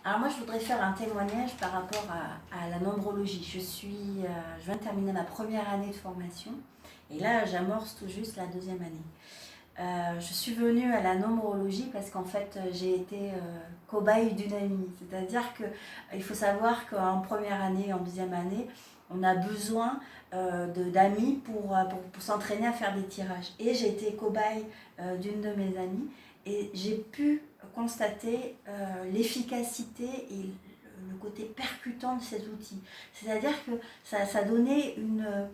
Alors moi, je voudrais faire un témoignage par rapport à la nombrologie. Je viens de terminer ma première année de formation et là, j'amorce tout juste la deuxième année. Je suis venue à la nombrologie parce qu'en fait, j'ai été cobaye d'une amie. C'est-à-dire qu'il faut savoir qu'en première année, en deuxième année, on a besoin d'amis pour s'entraîner à faire des tirages. Et j'ai été cobaye d'une de mes amies et j'ai pu constater l'efficacité et le côté percutant de cet outil. C'est-à-dire que ça donnait une...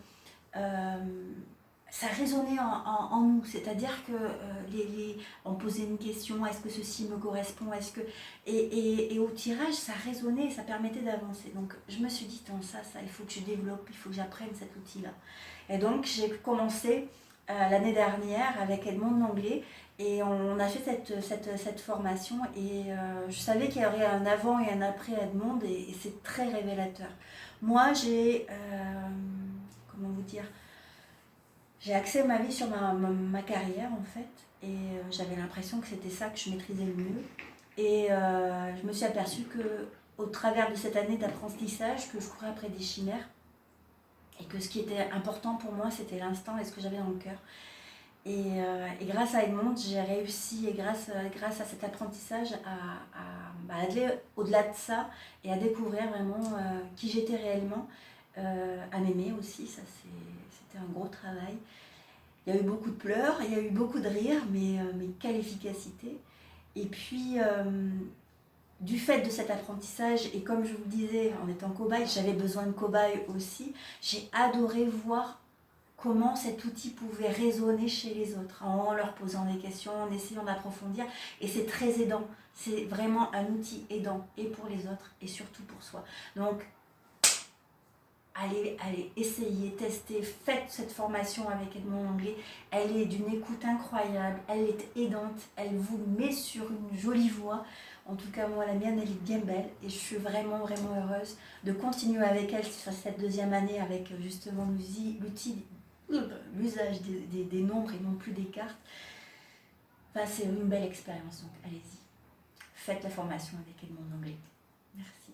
Euh, ça résonnait en nous, c'est-à-dire que on posait une question, est-ce que ceci me correspond, et au tirage, ça résonnait, ça permettait d'avancer. Donc je me suis dit, non, ça, il faut que je développe, il faut que j'apprenne cet outil-là. Et donc j'ai commencé l'année dernière avec Edmond Langlais, et on a fait cette formation, et je savais qu'il y aurait un avant et un après Edmond, et c'est très révélateur. Moi, comment vous dire, j'ai axé ma vie sur ma carrière en fait, et j'avais l'impression que c'était ça que je maîtrisais le mieux. Et je me suis aperçue que au travers de cette année d'apprentissage, que je courais après des chimères, et que ce qui était important pour moi, c'était l'instant et ce que j'avais dans le cœur. Et grâce à Edmond, j'ai réussi, et grâce à cet apprentissage, à aller au-delà de ça et à découvrir vraiment qui j'étais réellement, à m'aimer aussi. Ça, c'était un gros travail. Il y a eu beaucoup de pleurs, il y a eu beaucoup de rires, mais quelle efficacité. Et puis, du fait de cet apprentissage, et comme je vous le disais, en étant cobaye, j'avais besoin de cobaye aussi, j'ai adoré voir comment cet outil pouvait résonner chez les autres, en leur posant des questions, en essayant d'approfondir. Et c'est très aidant, c'est vraiment un outil aidant, et pour les autres, et surtout pour soi. Donc, allez, essayez, testez, faites cette formation avec Edmond Langlais. Elle est d'une écoute incroyable, elle est aidante, elle vous met sur une jolie voie. En tout cas, moi, la mienne, elle est bien belle, et je suis vraiment, vraiment heureuse de continuer avec elle sur cette deuxième année avec justement l'usage des nombres et non plus des cartes. Enfin, c'est une belle expérience, donc allez-y. Faites la formation avec Edmond Langlais. Merci.